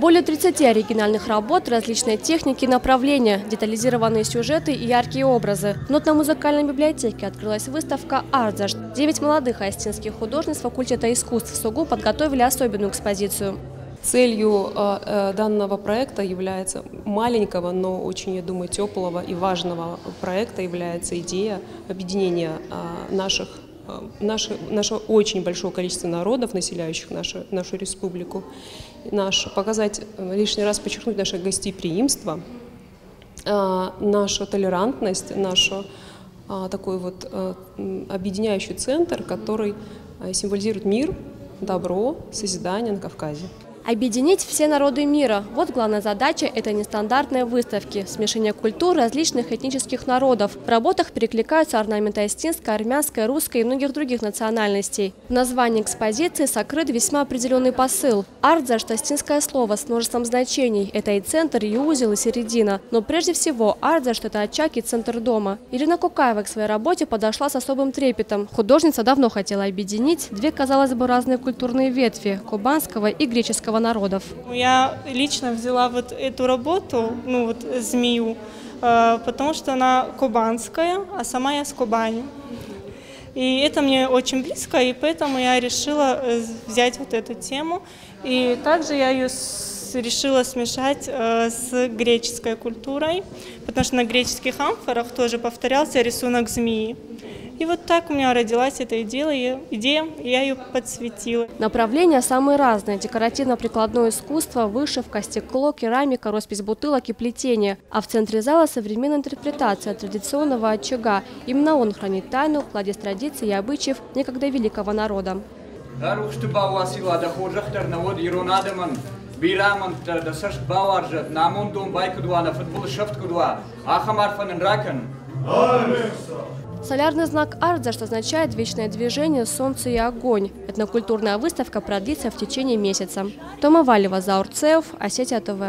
Более 30 оригинальных работ, различные техники и направления, детализированные сюжеты и яркие образы. В Нотно-музыкальной библиотеке открылась выставка «Ардзашт». 9 молодых остинских художниц факультета искусств СОГУ подготовили особенную экспозицию. Целью данного проекта является маленького, но очень, я думаю, теплого и важного проекта является идея объединения нашего очень большого количества народов, населяющих нашу республику, показать, лишний раз подчеркнуть наше гостеприимство, нашу толерантность, нашу такой вот объединяющий центр, который символизирует мир, добро, созидание на Кавказе. Объединить все народы мира – вот главная задача этой нестандартной выставки – смешение культур различных этнических народов. В работах перекликаются орнаменты остинской, армянской, русской и многих других национальностей. В названии экспозиции сокрыт весьма определенный посыл. Ардзашт – остинское слово с множеством значений. Это и центр, и узел, и середина. Но прежде всего ардзашт – это очаг и центр дома. Ирина Кукаева к своей работе подошла с особым трепетом. Художница давно хотела объединить две, казалось бы, разные культурные ветви – кубанского и греческого народов. Я лично взяла вот эту работу, змею, потому что она кубанская, а сама я с Кубани. И это мне очень близко, и поэтому я решила взять вот эту тему. И также я ее решила смешать с греческой культурой, потому что на греческих амфорах тоже повторялся рисунок змеи. И вот так у меня родилась эта идея, я ее подсветила. Направления самые разные – декоративно-прикладное искусство, вышивка, стекло, керамика, роспись бутылок и плетение. А в центре зала современная интерпретация традиционного очага. Именно он хранит тайну, кладезь традиций и обычаев некогда великого народа. Солярный знак «Ардзашт» означает вечное движение, солнце и огонь. Этнокультурная выставка продлится в течение месяца. Тома Валева, Заур Цеев, Осетия ТВ.